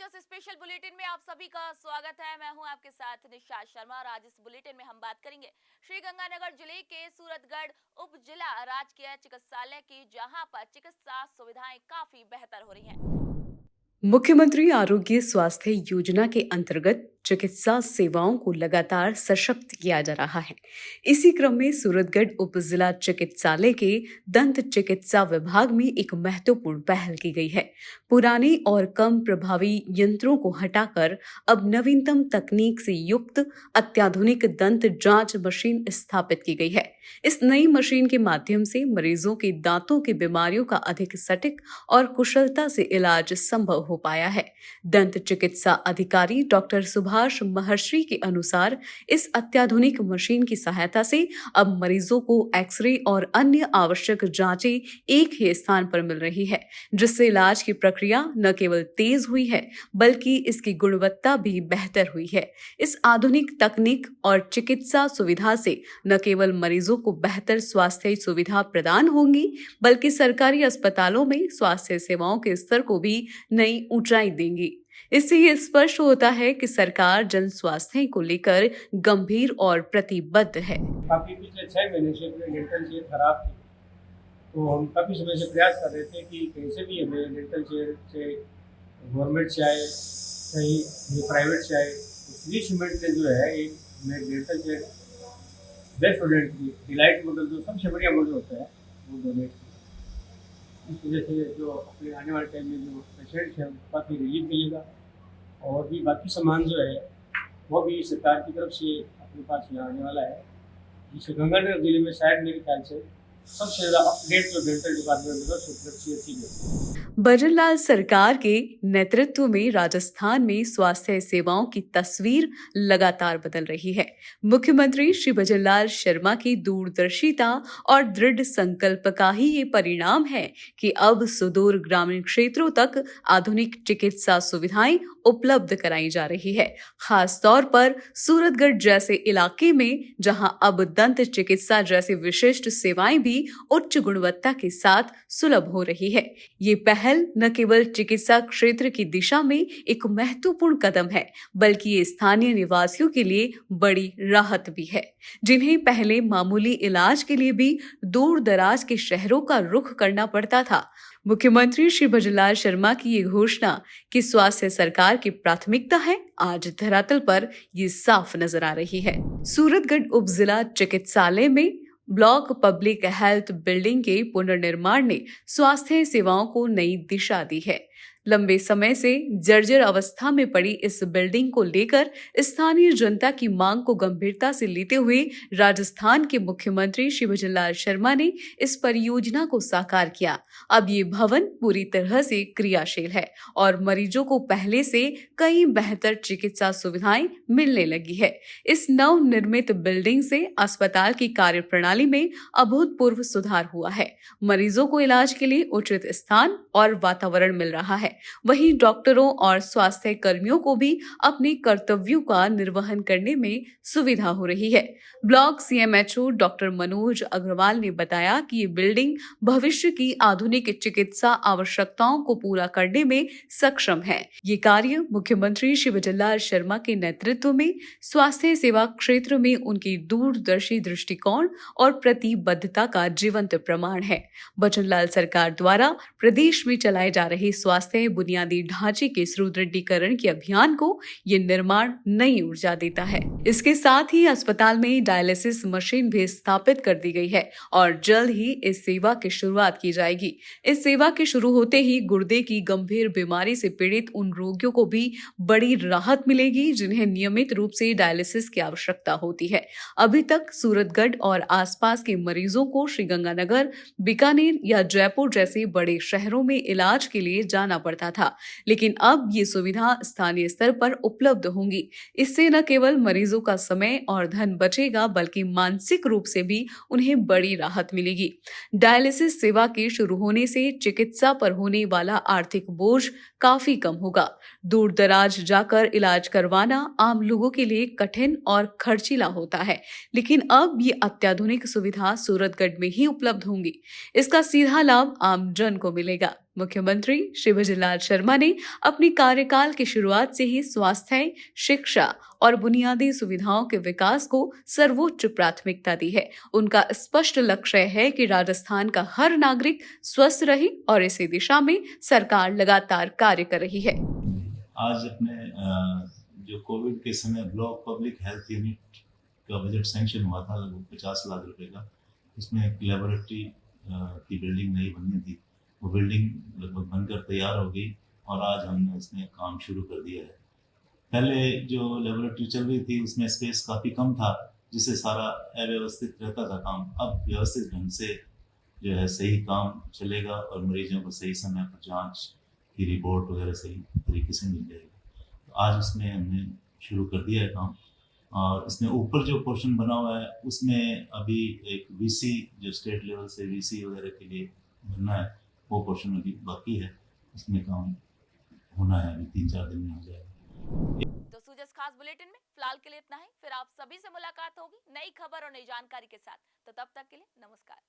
News special bulletin में आप सभी का स्वागत है। मैं हूं आपके साथ निशा शर्मा और आज इस बुलेटिन में हम बात करेंगे श्रीगंगानगर जिले के सूरतगढ़ उप जिला राजकीय चिकित्सालय की, जहां पर चिकित्सा सुविधाएं काफी बेहतर हो रही हैं। मुख्यमंत्री आरोग्य स्वास्थ्य योजना के अंतर्गत चिकित्सा सेवाओं को लगातार सशक्त किया जा रहा है। इसी क्रम में सूरतगढ़ उप जिला चिकित्सालय के दंत चिकित्सा विभाग में एक महत्वपूर्ण पहल की गई है। पुराने और कम प्रभावी यंत्रों को हटाकर अब नवीनतम तकनीक से युक्त अत्याधुनिक दंत जांच मशीन स्थापित की गई है। इस नई मशीन के माध्यम से मरीजों के दांतों की बीमारियों का अधिक सटीक और कुशलता से इलाज संभव हो पाया है। दंत चिकित्सा अधिकारी डॉक्टर सुभाष महर्षि के अनुसार इस अत्याधुनिक मशीन की सहायता से अब मरीजों को एक्सरे और अन्य आवश्यक जांचें एक ही स्थान पर मिल रही है, जिससे इलाज की प्रक्रिया न केवल तेज हुई है बल्कि इसकी गुणवत्ता भी बेहतर हुई है। इस आधुनिक तकनीक और चिकित्सा सुविधा से न केवल मरीजों को बेहतर स्वास्थ्य सुविधा प्रदान होंगी बल्कि सरकारी अस्पतालों में स्वास्थ्य सेवाओं के स्तर को भी नई ऊंचाई देंगी। इससे ये स्पष्ट होता है कि सरकार जन स्वास्थ्य को लेकर गंभीर और प्रतिबद्ध है। काफ़ी पिछले 6 महीने से अपने डेंटल चेयर खराब थी, तो हम काफ़ी समय से प्रयास कर रहे थे कि कहीं से भी हमें डेंटल चेयर से गवर्नमेंट से आए, चाहे प्राइवेट से आए, तो फ्री शिपमेंट से जो है एक हमें डेंटल चेयर बेस्ट स्टूडेंट की डिलाइट मॉडल जो सबसे बढ़िया मॉडल होता है वो डोनेट किया। इस वजह से जो अपने आने वाले टाइम में जो पेशेंट्स हैं उनको काफ़ी रिलीफ मिलेगा और भी बाकी सामान जो है वो भी सरकार की तरफ से अपने पास यहाँ आने वाला है, जिससे गंगानगर जिले में शायद मेरे ख्याल से सबसे ज़्यादा अपडेट जो डेंटल डिपार्टमेंट है सूरत भजनलाल सरकार के नेतृत्व में राजस्थान में स्वास्थ्य सेवाओं की तस्वीर लगातार बदल रही है। मुख्यमंत्री श्री भजनलाल शर्मा की दूरदर्शिता और दृढ़ संकल्प का ही ये परिणाम है कि अब सुदूर ग्रामीण क्षेत्रों तक आधुनिक चिकित्सा सुविधाएं उपलब्ध कराई जा रही है। खास तौर पर सूरतगढ़ जैसे इलाके में जहां अब दंत चिकित्सा जैसी विशिष्ट सेवाएं भी उच्च गुणवत्ता के साथ सुलभ हो रही है। ये पहल न केवल चिकित्सा क्षेत्र की दिशा में एक महत्वपूर्ण कदम है बल्कि ये स्थानीय निवासियों के लिए बड़ी राहत भी है, जिन्हें पहले मामूली इलाज के लिए भी दूर दराज के शहरों का रुख करना पड़ता था। मुख्यमंत्री श्री भजनलाल शर्मा की ये घोषणा कि स्वास्थ्य सरकार की प्राथमिकता है, आज धरातल पर ये साफ नजर आ रही है। सूरतगढ़ उप जिला चिकित्सालय में ब्लॉक पब्लिक हेल्थ बिल्डिंग के पुनर्निर्माण ने स्वास्थ्य सेवाओं को नई दिशा दी है। लंबे समय से जर्जर अवस्था में पड़ी इस बिल्डिंग को लेकर स्थानीय जनता की मांग को गंभीरता से लेते हुए राजस्थान के मुख्यमंत्री श्री भजनलाल शर्मा ने इस परियोजना को साकार किया। अब ये भवन पूरी तरह से क्रियाशील है और मरीजों को पहले से कई बेहतर चिकित्सा सुविधाएं मिलने लगी है। इस नव निर्मित बिल्डिंग से अस्पताल की कार्यप्रणाली में अभूतपूर्व सुधार हुआ है। मरीजों को इलाज के लिए उचित स्थान और वातावरण मिल रहा है। वहीं डॉक्टरों और स्वास्थ्य कर्मियों को भी अपने कर्तव्यों का निर्वहन करने में सुविधा हो रही है। Block CMHO doctor Manoj Agarwal ने बताया कि ये बिल्डिंग भविष्य की आधुनिक चिकित्सा आवश्यकताओं को पूरा करने में सक्षम है। ये कार्य मुख्यमंत्री श्री भजनलाल शर्मा के नेतृत्व में स्वास्थ्य सेवा क्षेत्र में उनकी दूरदर्शी दृष्टिकोण और प्रतिबद्धता का जीवंत प्रमाण है। भजनलाल सरकार द्वारा प्रदेश में चलाए जा रहे स्वास्थ्य बुनियादी ढांचे के सुदृढ़ीकरण के अभियान को ये निर्माण नई ऊर्जा देता है। इसके साथ ही अस्पताल में डायलिसिस मशीन भी स्थापित कर दी गई है और जल्द ही इस सेवा की शुरुआत की जाएगी। इस सेवा के शुरू होते ही गुर्दे की गंभीर बीमारी से पीड़ित उन रोगियों को भी बड़ी राहत मिलेगी जिन्हें नियमित रूप से डायलिसिस की आवश्यकता होती है। अभी तक सूरतगढ़ और आसपास के मरीजों को श्रीगंगानगर, बीकानेर या जयपुर जैसे बड़े शहरों में इलाज के लिए जाना पड़ता था, लेकिन अब ये सुविधा स्थानीय स्तर पर उपलब्ध होंगी। इससे न केवल मरीजों का समय और धन बचेगा बल्कि मानसिक रूप से भी उन्हें बड़ी राहत मिलेगी। डायलिसिस सेवा के शुरू होने से चिकित्सा पर होने वाला आर्थिक बोझ काफी कम होगा। दूर दराज जाकर इलाज करवाना आम लोगों के लिए कठिन और खर्चीला होता है, लेकिन अब ये अत्याधुनिक सुविधा सूरतगढ़ में ही उपलब्ध होंगी। इसका सीधा लाभ आम जन को मिलेगा। मुख्यमंत्री श्री भजनलाल शर्मा ने अपनी कार्यकाल की शुरुआत से ही स्वास्थ्य, शिक्षा और बुनियादी सुविधाओं के विकास को सर्वोच्च प्राथमिकता दी है। उनका स्पष्ट लक्ष्य है कि राजस्थान का हर नागरिक स्वस्थ रहे और इसी दिशा में सरकार लगातार कार्य कर रही है। आज अपने जो कोविड के समय ब्लॉक पब्लिक हेल्थ यूनिट का बजट सैंक्शन हुआ था लगभग 50 लाख रुपए का। इसमें एक लेबोरेटरी की बिल्डिंग नई बननी थी। वो बिल्डिंग लगभग बनकर तैयार हो गई और आज हमने उसमें काम शुरू कर दिया है। पहले जो लेबोरेटरी चल रही थी उसमें स्पेस काफ़ी कम था, जिससे सारा अव्यवस्थित रहता था काम। अब व्यवस्थित ढंग से जो है सही काम चलेगा और मरीजों को सही समय पर जांच की रिपोर्ट वगैरह सही तरीके से मिल जाएगी। तो आज उसमें हमने शुरू कर दिया है काम। और इसमें ऊपर जो पोर्शन बना हुआ है उसमें अभी एक वीसी जो स्टेट लेवल से वीसी वगैरह के लिए बनना है, वो पोर्शन अभी बाकी है। उसमें काम होना है, अभी 3-4 दिन में हो जाएगा। तो सूजस खास बुलेटिन में फिलहाल के लिए इतना ही। फिर आप सभी से मुलाकात होगी नई खबर और नई जानकारी के साथ। तो तब तक के लिए नमस्कार।